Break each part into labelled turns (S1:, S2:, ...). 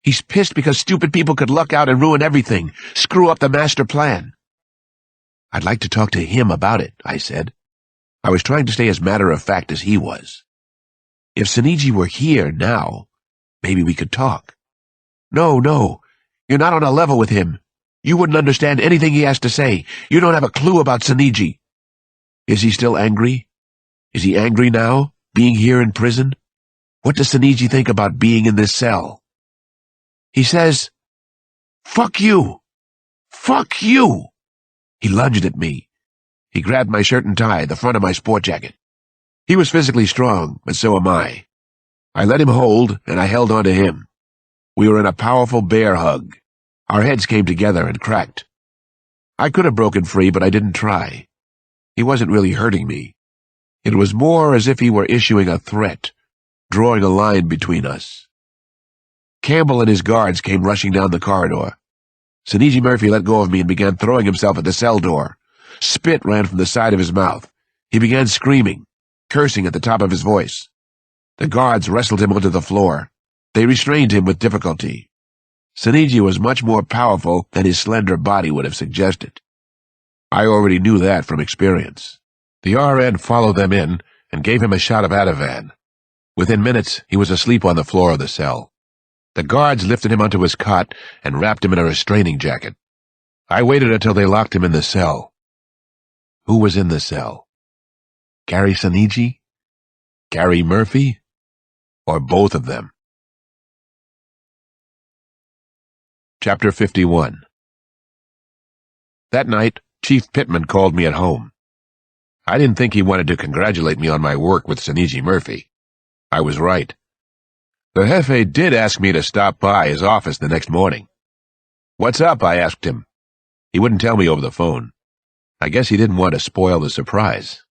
S1: He's pissed because stupid people could luck out and ruin everything, screw up the master plan. I'd like to talk to him about it, I said. I was trying to stay as matter-of-fact as he was. If Seniji were here now, maybe we could talk. No, you're not on a level with him. You wouldn't understand anything he has to say. You don't have a clue about Seniji. Is he still angry? Is he angry now, being here in prison? What does Seniji think about being in this cell? He says, "Fuck you! Fuck you!" He lunged at me. He grabbed my shirt and tie, the front of my sport jacket. He was physically strong, but so am I. I let him hold, and I held on to him. We were in a powerful bear hug. Our heads came together and cracked. I could have broken free, but I didn't try. He wasn't really hurting me. It was more as if he were issuing a threat, drawing a line between us. Campbell and his guards came rushing down the corridor. Seniji Murphy let go of me and began throwing himself at the cell door. Spit ran from the side of his mouth. He began screaming, cursing at the top of his voice. The guards wrestled him onto the floor. They restrained him with difficulty. Seniji was much more powerful than his slender body would have suggested. I already knew that from experience. The RN followed them in and gave him a shot of Ativan. Within minutes, he was asleep on the floor of the cell. The guards lifted him onto his cot and wrapped him in a restraining jacket. I waited until they locked him in the cell. Who was in the cell? Gary Seniji? Gary Murphy? Or both of them? Chapter 51. That night, Chief Pittman called me at home. I didn't think he wanted to congratulate me on my work with Seniji Murphy. I was right. The Jefe did ask me to stop by his office the next morning. "What's up?" I asked him. He wouldn't tell me over the phone. I guess he didn't want to spoil the surprise.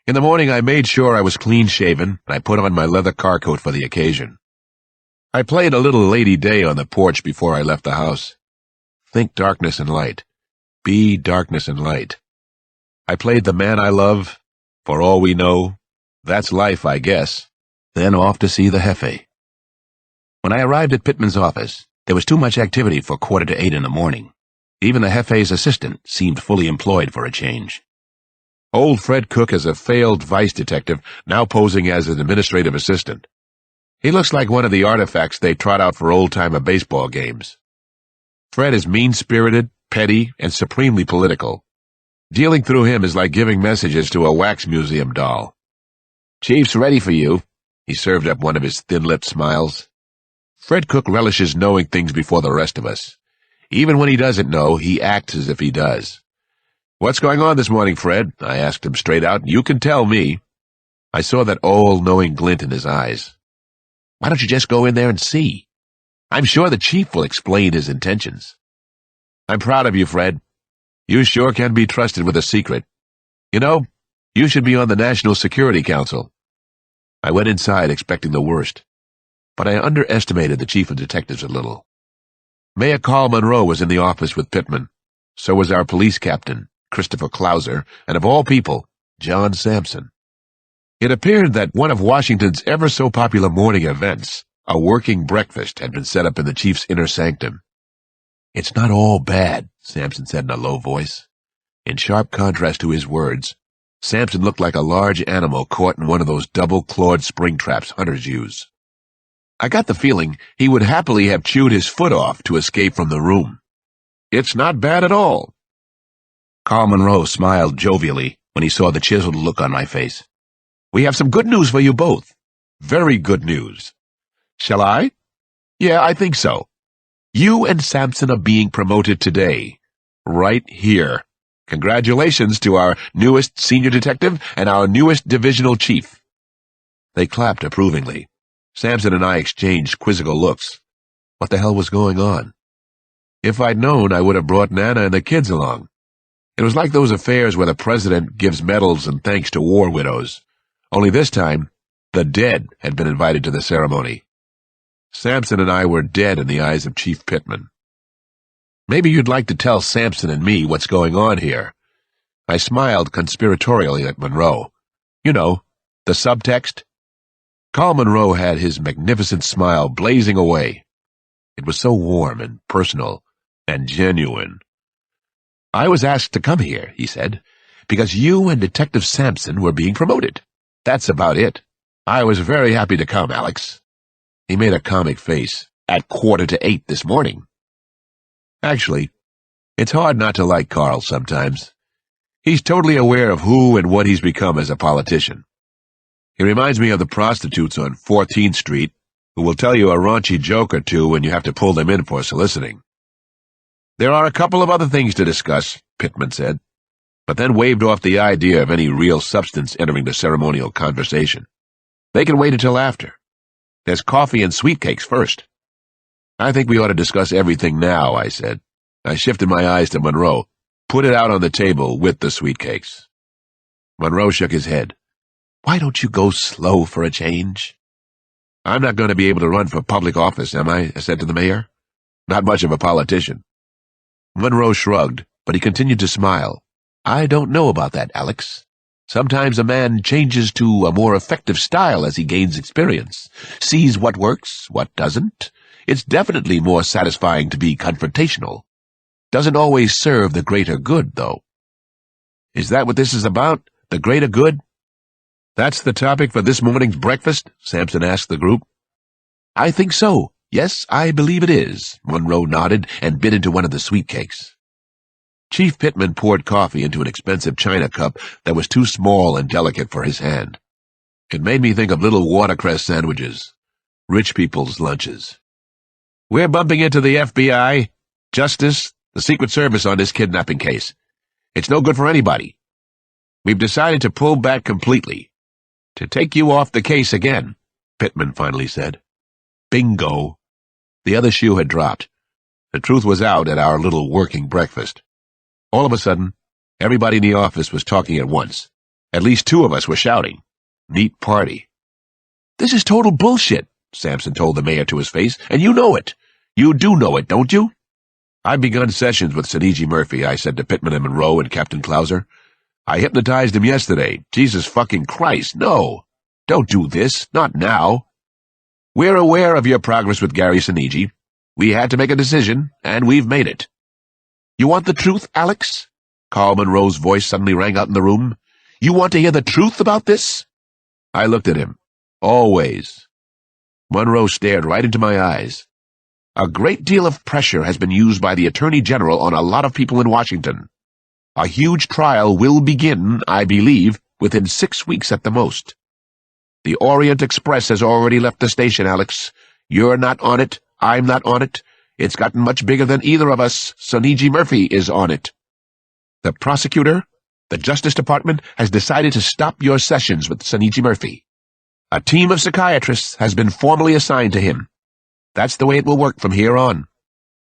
S1: In the morning, I made sure I was clean-shaven, and I put on my leather car coat for the occasion. I played a little Lady Day on the porch before I left the house. Think darkness and light. Be darkness and light. I played The Man I Love, For All We Know, That's Life, I Guess, then off to see the Jefe. When I arrived at Pittman's office, there was too much activity for 7:45 in the morning. Even the Jefe's assistant seemed fully employed for a change. Old Fred Cook is a failed vice detective, now posing as an administrative assistant. He looks like one of the artifacts they trot out for old-timer baseball games. Fred is mean-spirited, petty, and supremely political. Dealing through him is like giving messages to a wax museum doll. "Chief's ready for you." He served up one of his thin-lipped smiles. Fred Cook relishes knowing things before the rest of us. Even when he doesn't know, he acts as if he does. "What's going on this morning, Fred?" I asked him straight out. "You can tell me." I saw that all-knowing glint in his eyes. "Why don't you just go in there and see? I'm sure the chief will explain his intentions." "I'm proud of you, Fred. You sure can be trusted with a secret. You know, you should be on the National Security Council." I went inside expecting the worst, but I underestimated the chief of detectives a little. Mayor Carl Monroe was in the office with Pittman. So was our police captain, Christopher Clouser, and of all people, John Sampson. It appeared that one of Washington's ever-so-popular morning events, a working breakfast, had been set up in the chief's inner sanctum. "It's not all bad," Sampson said in a low voice. In sharp contrast to his words, Sampson looked like a large animal caught in one of those double-clawed spring traps hunters use. I got the feeling he would happily have chewed his foot off to escape from the room. "It's not bad at all." Carl Monroe smiled jovially when he saw the chiseled look on my face. "We have some good news for you both. Very good news." "Shall I?" "Yeah, I think so. You and Sampson are being promoted today. Right here. Congratulations to our newest senior detective and our newest divisional chief." They clapped approvingly. Sampson and I exchanged quizzical looks. What the hell was going on? If I'd known, I would have brought Nana and the kids along. It was like those affairs where the president gives medals and thanks to war widows. Only this time, the dead had been invited to the ceremony. Sampson and I were dead in the eyes of Chief Pittman. "Maybe you'd like to tell Sampson and me what's going on here." I smiled conspiratorially at Monroe. "You know, the subtext." Carl Monroe had his magnificent smile blazing away. It was so warm and personal and genuine. "I was asked to come here," he said, "because you and Detective Sampson were being promoted. That's about it. I was very happy to come, Alex." He made a comic face. "At 7:45 this morning." Actually, it's hard not to like Carl sometimes. He's totally aware of who and what he's become as a politician. He reminds me of the prostitutes on 14th Street who will tell you a raunchy joke or two when you have to pull them in for soliciting. "There are a couple of other things to discuss," Pittman said, but then waved off the idea of any real substance entering the ceremonial conversation. "They can wait until after. There's coffee and sweet cakes first." "I think we ought to discuss everything now," I said. I shifted my eyes to Monroe. "Put it out on the table with the sweet cakes." Monroe shook his head. "Why don't you go slow for a change?" "I'm not going to be able to run for public office, am I?" said to the mayor. "Not much of a politician." Monroe shrugged, but he continued to smile. "I don't know about that, Alex. Sometimes a man changes to a more effective style as he gains experience, sees what works, what doesn't. It's definitely more satisfying to be confrontational. Doesn't always serve the greater good, though." "Is that what this is about? The greater good?" "That's the topic for this morning's breakfast?" Sampson asked the group. "I think so. Yes, I believe it is." Monroe nodded and bit into one of the sweet cakes. Chief Pittman poured coffee into an expensive china cup that was too small and delicate for his hand. It made me think of little watercress sandwiches. Rich people's lunches. "We're bumping into the FBI, Justice, the Secret Service on this kidnapping case. It's no good for anybody. We've decided to pull back completely. To take you off the case again," Pittman finally said. Bingo. The other shoe had dropped. The truth was out at our little working breakfast. All of a sudden, everybody in the office was talking at once. At least two of us were shouting. Neat party. "This is total bullshit," Sampson told the mayor to his face, "and you know it. You do know it, don't you?" "I've begun sessions with Sinigi Murphy," I said to Pittman and Monroe and Captain Clouser. "I hypnotized him yesterday. Jesus fucking Christ, no. Don't do this. Not now. We're aware of your progress with Gary Sinigi. We had to make a decision, and we've made it." "You want the truth, Alex?" Carl Monroe's voice suddenly rang out in the room. "You want to hear the truth about this?" I looked at him. "Always." Monroe stared right into my eyes. "A great deal of pressure has been used by the Attorney General on a lot of people in Washington. A huge trial will begin, I believe, within 6 weeks at the most. The Orient Express has already left the station, Alex. You're not on it. I'm not on it. It's gotten much bigger than either of us. Sinigi Murphy is on it. The prosecutor, the Justice Department, has decided to stop your sessions with Sinigi Murphy. A team of psychiatrists has been formally assigned to him. That's the way it will work from here on.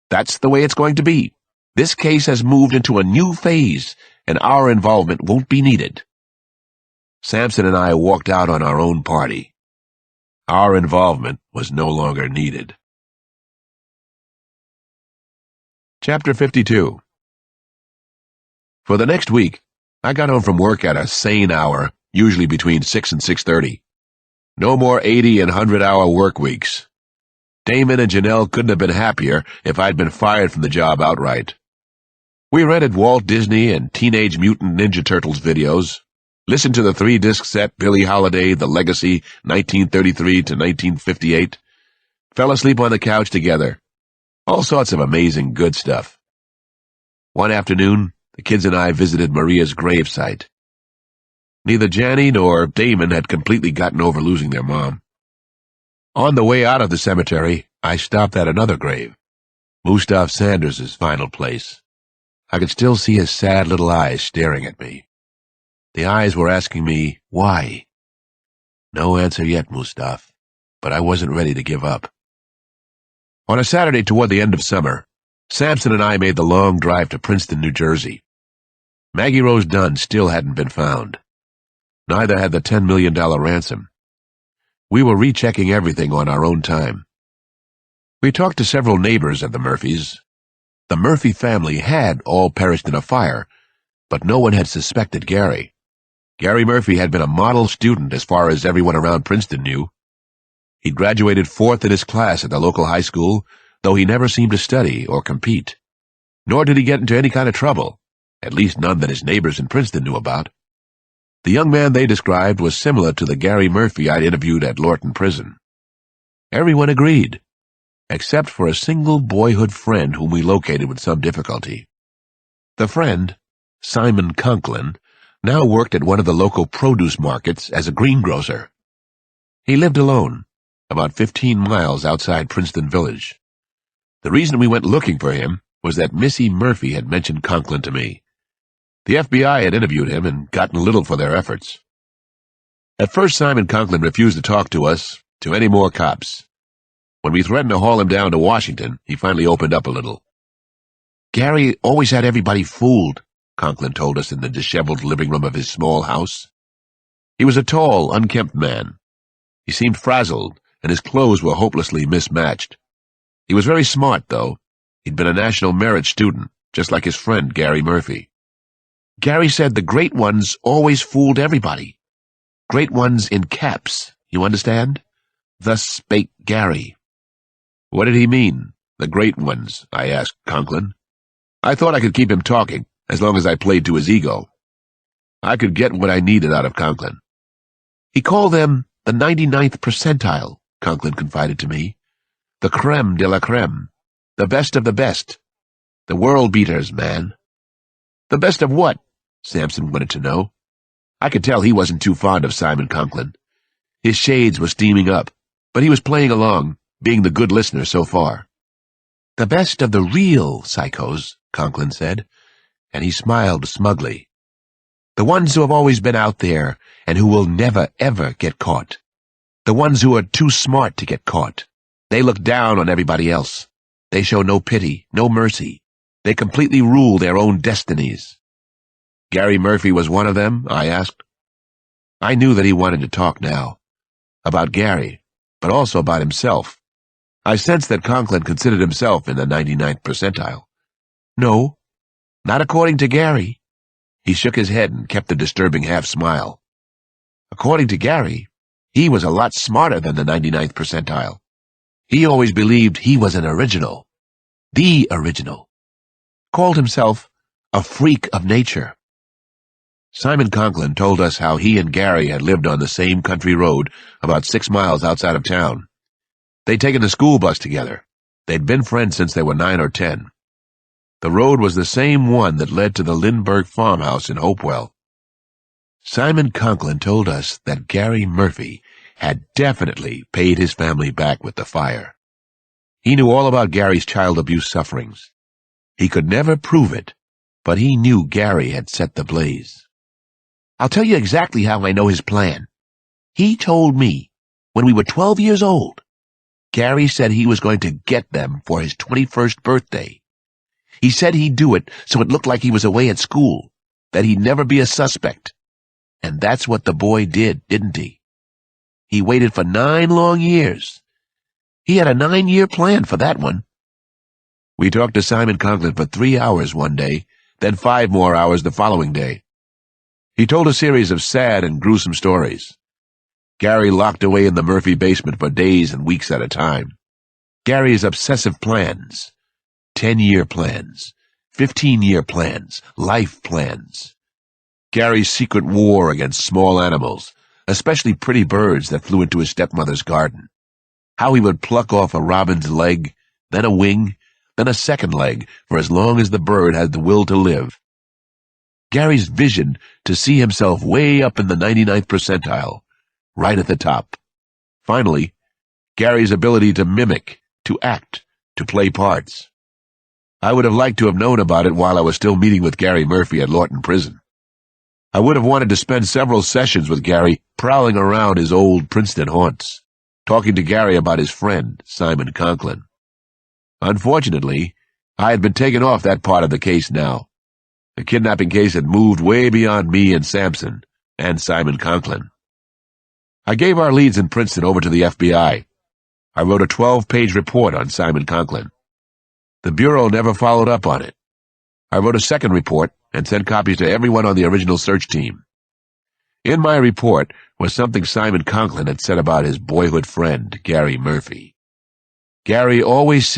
S1: That's the way it's going to be. This case has moved into a new phase, and our involvement won't be needed." Sampson and I walked out on our own party. Our involvement was no longer needed. Chapter 52. For the next week, I got home from work at a sane hour, usually between 6 and 6:30. No more 80 and 100-hour work weeks. Damon and Janelle couldn't have been happier if I'd been fired from the job outright. We rented Walt Disney and Teenage Mutant Ninja Turtles videos, listened to the 3-disc set Billie Holiday, The Legacy, 1933 to 1958, fell asleep on the couch together. All sorts of amazing good stuff. One afternoon, the kids and I visited Maria's gravesite. Neither Janny nor Damon had completely gotten over losing their mom. On the way out of the cemetery, I stopped at another grave, Mustaf Sanders's final place. I could still see his sad little eyes staring at me. The eyes were asking me, why? No answer yet, Mustaf, but I wasn't ready to give up. On a Saturday toward the end of summer, Sampson and I made the long drive to Princeton, New Jersey. Maggie Rose Dunn still hadn't been found. Neither had the $10 million ransom. We were rechecking everything on our own time. We talked to several neighbors of the Murphys. The Murphy family had all perished in a fire, but no one had suspected Gary. Gary Murphy had been a model student as far as everyone around Princeton knew. He'd graduated 4th in his class at the local high school, though he never seemed to study or compete. Nor did he get into any kind of trouble, at least none that his neighbors in Princeton knew about. The young man they described was similar to the Gary Murphy I'd interviewed at Lorton Prison. Everyone agreed, except for a single boyhood friend whom we located with some difficulty. The friend, Simon Conklin, now worked at one of the local produce markets as a greengrocer. He lived alone, about 15 miles outside Princeton Village. The reason we went looking for him was that Missy Murphy had mentioned Conklin to me. The FBI had interviewed him and gotten little for their efforts. At first, Simon Conklin refused to talk to us, to any more cops. When we threatened to haul him down to Washington, he finally opened up a little. Gary always had everybody fooled, Conklin told us in the disheveled living room of his small house. He was a tall, unkempt man. He seemed frazzled, and his clothes were hopelessly mismatched. He was very smart, though. He'd been a national merit student, just like his friend Gary Murphy. Gary said the great ones always fooled everybody. Great ones in caps, you understand? Thus spake Gary. What did he mean, the great ones? I asked Conklin. I thought I could keep him talking, as long as I played to his ego. I could get what I needed out of Conklin. He called them the 99th percentile, Conklin confided to me. The creme de la creme. The best of the best. The world beaters, man. The best of what? Sampson wanted to know. I could tell he wasn't too fond of Simon Conklin. His shades were steaming up, but he was playing along, being the good listener so far. The best of the real psychos, Conklin said, and he smiled smugly. The ones who have always been out there and who will never, ever get caught. The ones who are too smart to get caught. They look down on everybody else. They show no pity, no mercy. They completely rule their own destinies. Gary Murphy was one of them, I asked. I knew that he wanted to talk now. About Gary, but also about himself. I sensed that Conklin considered himself in the 99th percentile. No, not according to Gary. He shook his head and kept a disturbing half-smile. According to Gary, he was a lot smarter than the 99th percentile. He always believed he was an original. The original. Called himself a freak of nature. Simon Conklin told us how he and Gary had lived on the same country road about 6 miles outside of town. They'd taken the school bus together. They'd been friends since they were 9 or 10. The road was the same one that led to the Lindbergh farmhouse in Hopewell. Simon Conklin told us that Gary Murphy had definitely paid his family back with the fire. He knew all about Gary's child abuse sufferings. He could never prove it, but he knew Gary had set the blaze. I'll tell you exactly how I know his plan. He told me, when we were 12 years old, Gary said he was going to get them for his 21st birthday. He said he'd do it so it looked like he was away at school, that he'd never be a suspect. And that's what the boy did, didn't he? He waited for 9 long years. He had a 9-year plan for that one. We talked to Simon Conklin for 3 hours one day, then 5 more hours the following day. He told a series of sad and gruesome stories. Gary locked away in the Murphy basement for days and weeks at a time. Gary's obsessive plans. 10-year plans. 15-year plans. Life plans. Gary's secret war against small animals, especially pretty birds that flew into his stepmother's garden. How he would pluck off a robin's leg, then a wing, then a second leg for as long as the bird had the will to live. Gary's vision to see himself way up in the 99th percentile, right at the top. Finally, Gary's ability to mimic, to act, to play parts. I would have liked to have known about it while I was still meeting with Gary Murphy at Lorton Prison. I would have wanted to spend several sessions with Gary prowling around his old Princeton haunts, talking to Gary about his friend, Simon Conklin. Unfortunately, I had been taken off that part of the case now. The kidnapping case had moved way beyond me and Sampson, and Simon Conklin. I gave our leads in Princeton over to the FBI. I wrote a 12-page report on Simon Conklin. The Bureau never followed up on it. I wrote a second report and sent copies to everyone on the original search team. In my report was something Simon Conklin had said about his boyhood friend, Gary Murphy. Gary always said